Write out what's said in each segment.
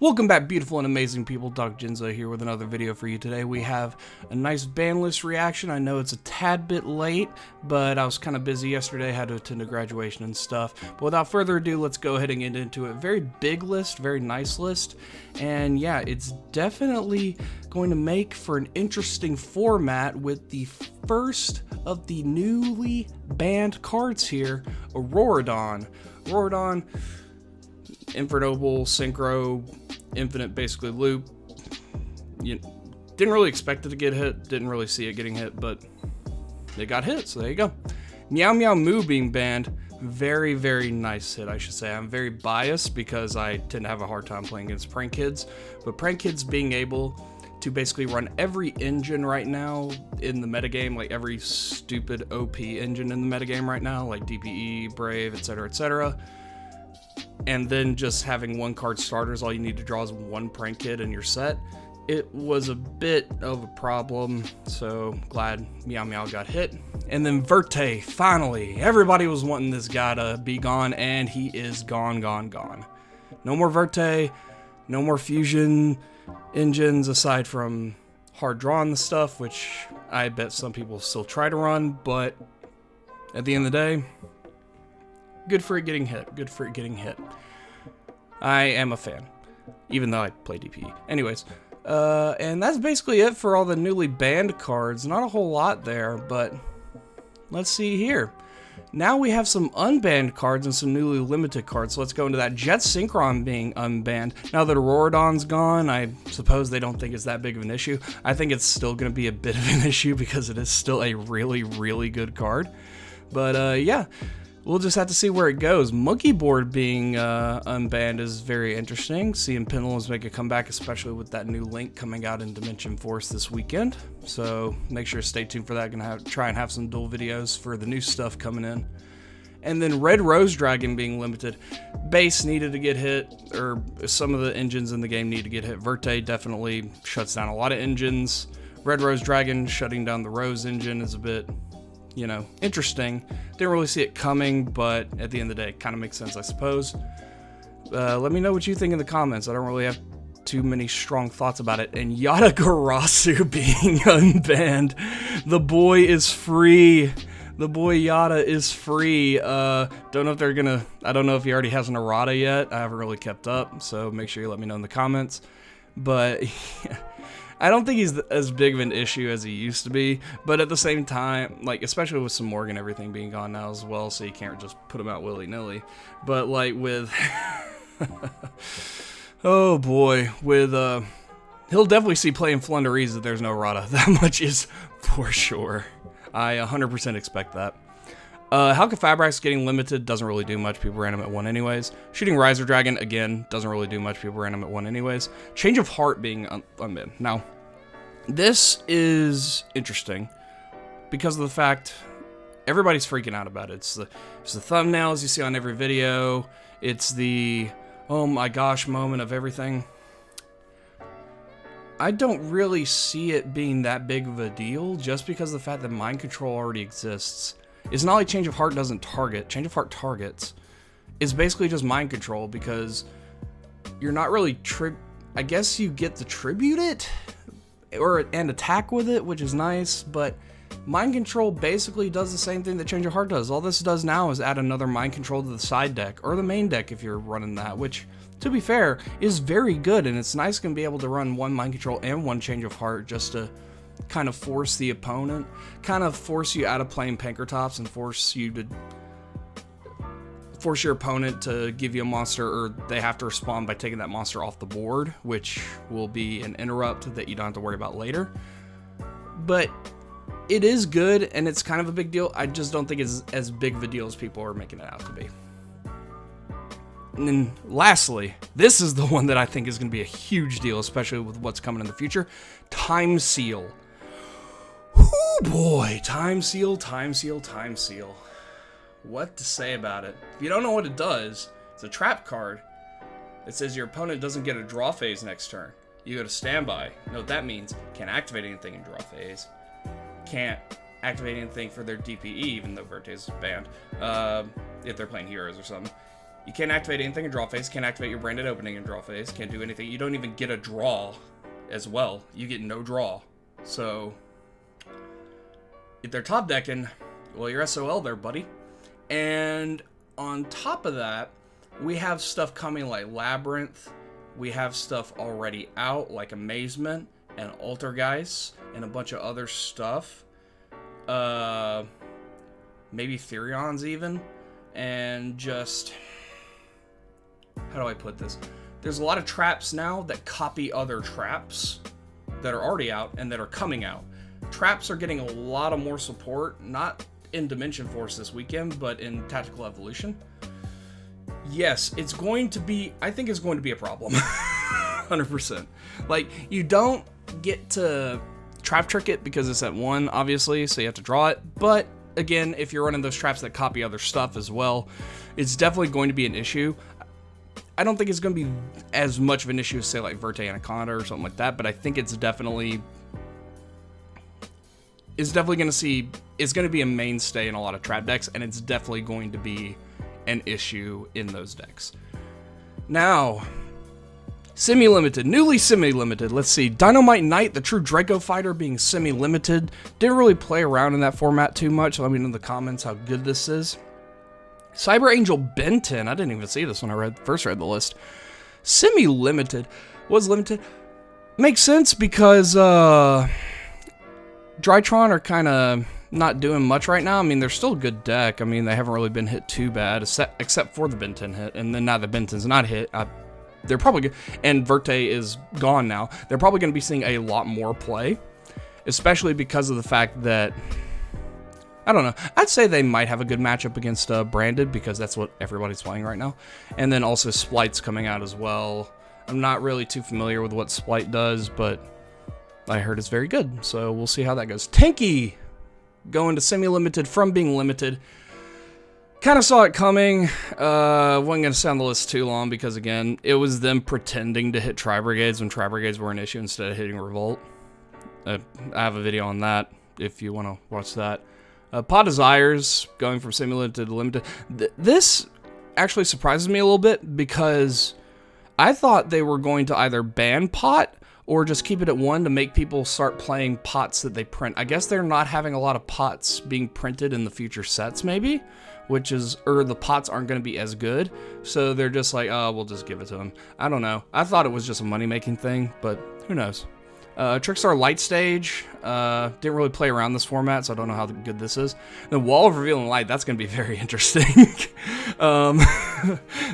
Welcome back, beautiful and amazing people. Doc Jinzo here with another video for you today. We have a nice ban list reaction. I know it's a tad bit late, but I was kind of busy yesterday, had to attend a graduation and stuff. But without further ado, let's go ahead and get into it. Very big list, very nice list. And yeah, it's definitely going to make for an interesting format with the first of the newly banned cards here, Auroradon. Auroradon, Infernoble, Synchro, Infinite basically loop. You didn't really expect it to get hit, didn't really see it getting hit, but it got hit, so there you go. Meow Meow Moo being banned, very, very nice hit, I should say. I'm very biased because I tend to have a hard time playing against Prank Kids, but Prank Kids being able to basically run every engine right now in the metagame, like every stupid OP engine in the metagame right now, like DPE, Brave, etc., etc., and then just having one card starters, all you need to draw is one Prank Kid and you're set. It was a bit of a problem, so glad Meow Meow got hit. And then Verte, finally, everybody was wanting this guy to be gone, and he is gone, gone, gone. No more Verte, no more fusion engines aside from hard drawing the stuff, which I bet some people still try to run, but at the end of the day, good for it getting hit. Good for it getting hit. I am a fan, even though I play DPE. Anyways, and that's basically it for all the newly banned cards. Not a whole lot there, but let's see here. Now we have some unbanned cards and some newly limited cards, so let's go into that. Jet Synchron being unbanned. Now that Auroradon's gone, I suppose they don't think it's that big of an issue. I think it's still going to be a bit of an issue because it is still a really, really good card. But yeah. We'll just have to see where it goes. Monkey Board being unbanned is very interesting. Seeing Pendulums make a comeback, especially with that new link coming out in Dimension Force this weekend. So make sure to stay tuned for that. Gonna try and have some dual videos for the new stuff coming in. And then Red Rose Dragon being limited. Base needed to get hit, or some of the engines in the game need to get hit. Verte definitely shuts down a lot of engines. Red Rose Dragon shutting down the Rose engine is a bit, you know, interesting. Didn't really see it coming, but at the end of the day, it kind of makes sense, I suppose. Let me know what you think in the comments. I don't really have too many strong thoughts about it. And Yada Garasu being unbanned. The boy is free. The boy Yada is free. Don't know if they're gonna, I don't know if he already has an errata yet. I haven't really kept up, so make sure you let me know in the comments. But I don't think he's as big of an issue as he used to be, but at the same time, like, especially with some Morgan everything being gone now as well, so you can't just put him out willy-nilly. But like with oh boy, with he'll definitely see playing Flunderees that there's no errata. That much is for sure. I 100% expect that. Halka getting limited doesn't really do much. People ran him at 1 anyways. Shooting Riser Dragon, again, doesn't really do much. People ran him at 1 anyways. Change of Heart being unbanned. Now, this is interesting because of the fact everybody's freaking out about it. It's the thumbnails you see on every video. It's the, oh my gosh moment of everything. I don't really see it being that big of a deal just because of the fact that Mind Control already exists. It's not like Change of Heart doesn't target. Change of Heart targets. It's basically just Mind Control because you're not really I guess you get to tribute it and attack with it, which is nice, but Mind Control basically does the same thing that Change of Heart does. All this does now is add another Mind Control to the side deck or the main deck if you're running that, which, to be fair, is very good, and it's nice to be able to run one Mind Control and one Change of Heart just to kind of force the opponent, kind of force you out of playing Pankratops and force your opponent to give you a monster, or they have to respond by taking that monster off the board, which will be an interrupt that you don't have to worry about later. But it is good, and it's kind of a big deal. I just don't think it's as big of a deal as people are making it out to be. And then lastly, this is the one that I think is going to be a huge deal, especially with what's coming in the future. Time Seal. Oh boy, Time Seal, Time Seal, Time Seal. What to say about it? If you don't know what it does, it's a trap card. It says your opponent doesn't get a draw phase next turn. You go to standby. You know what that means? Can't activate anything in draw phase. Can't activate anything for their DPE, even though Verte's is banned. If they're playing heroes or something. You can't activate anything in draw phase. Can't activate your branded opening in draw phase. Can't do anything. You don't even get a draw as well. You get no draw. So if they're top decking, well, you're SOL there, buddy. And on top of that, we have stuff coming like Labyrinth. We have stuff already out like Amazement and Altergeist and a bunch of other stuff. Maybe Therions even. And just... how do I put this? There's a lot of traps now that copy other traps that are already out and that are coming out. Traps are getting a lot of more support, not in Dimension Force this weekend, but in Tactical Evolution. Yes, it's going to be, I think it's going to be a problem. 100%. Like, you don't get to trap trick it because it's at 1, obviously, so you have to draw it. But, again, if you're running those traps that copy other stuff as well, it's definitely going to be an issue. I don't think it's going to be as much of an issue as, say, like Verte Anaconda or something like that, but I think it's definitely going to be a mainstay in a lot of trap decks, and it's definitely going to be an issue in those decks. Now, semi-limited, newly semi-limited. Let's see, Dynamite Knight, the true Draco fighter, being semi-limited. Didn't really play around in that format too much. Let me know in the comments how good this is. Cyber Angel Benton, I didn't even see this when I first read the list. Semi-limited, was limited. Makes sense because Drytron are kind of not doing much right now. I mean, they're still a good deck. I mean, they haven't really been hit too bad, except for the Benton hit. And then now the Benton's not hit, they're probably good. And Verte is gone now. They're probably going to be seeing a lot more play, especially because of the fact that, I don't know, I'd say they might have a good matchup against Branded, because that's what everybody's playing right now. And then also Splite's coming out as well. I'm not really too familiar with what Splite does, but I heard it's very good, so we'll see how that goes. Tanky going to semi-limited from being limited. Kind of saw it coming. Wasn't going to stay on the list too long because, again, it was them pretending to hit Tri-Brigades when Tri-Brigades were an issue instead of hitting Revolt. I have a video on that if you want to watch that. Pot Desires going from semi-limited to limited. This actually surprises me a little bit because I thought they were going to either ban Pot or just keep it at 1 to make people start playing pots that they print. I guess they're not having a lot of pots being printed in the future sets, maybe, or the pots aren't going to be as good, so they're just like, oh, we'll just give it to them. I don't know. I thought it was just a money-making thing, but who knows. Trickstar Light Stage, didn't really play around this format, so I don't know how good this is. The Wall of Revealing Light, that's going to be very interesting.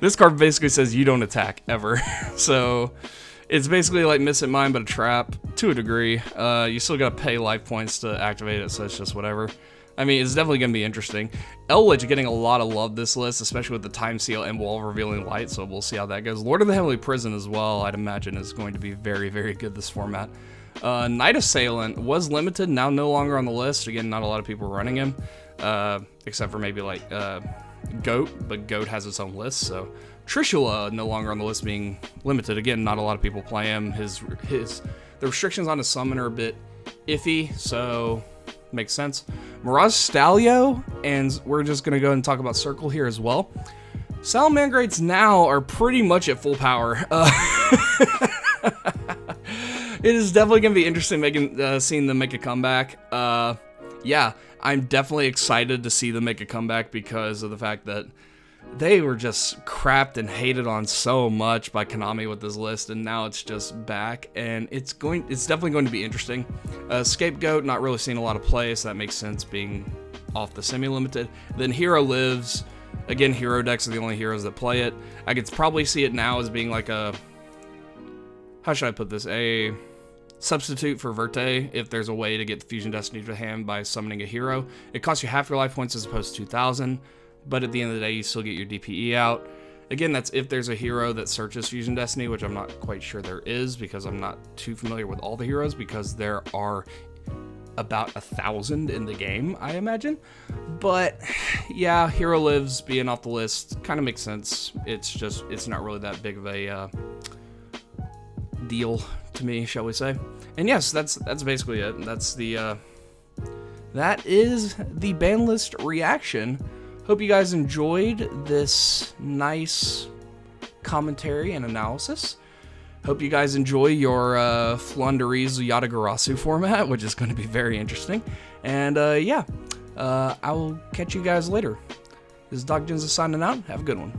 This card basically says you don't attack, ever. So it's basically like Miss It Mine, but a trap, to a degree. You still got to pay life points to activate it, so it's just whatever. I mean, it's definitely going to be interesting. Elwich getting a lot of love this list, especially with the Time Seal and Wall of Revealing Light, so we'll see how that goes. Lord of the Heavenly Prison as well, I'd imagine, is going to be very, very good this format. Night Assailant was limited, now no longer on the list. Again, not a lot of people running him, except for maybe like Goat, but Goat has its own list, so... Trishula no longer on the list, being limited. Again, not a lot of people play him. The restrictions on his summon are a bit iffy, so makes sense. Mirage Stalio, and we're just going to go ahead and talk about Circle here as well. Salamangreats now are pretty much at full power. It is definitely going to be interesting seeing them make a comeback. Yeah, I'm definitely excited to see them make a comeback because of the fact that they were just crapped and hated on so much by Konami with this list, and now it's just back, and it's definitely going to be interesting. Scapegoat, not really seeing a lot of play, so that makes sense being off the semi-limited. Then Hero Lives. Again, hero decks are the only heroes that play it. I could probably see it now as being like a... how should I put this? A substitute for Verte, if there's a way to get the Fusion Destiny to hand by summoning a hero. It costs you half your life points as opposed to 2,000. But at the end of the day, you still get your DPE out. Again, that's if there's a hero that searches Fusion Destiny, which I'm not quite sure there is, because I'm not too familiar with all the heroes, because there are about 1,000 in the game, I imagine. But yeah, Hero Lives being off the list kind of makes sense. It's not really that big of a deal to me, shall we say. And yes, that's basically it. That is the ban list reaction Hope you guys enjoyed this nice commentary and analysis. Hope you guys enjoy your Flunderies Yatagarasu format, which is going to be very interesting. And yeah, I will catch you guys later. This is Dr. Ginza signing out. Have a good one.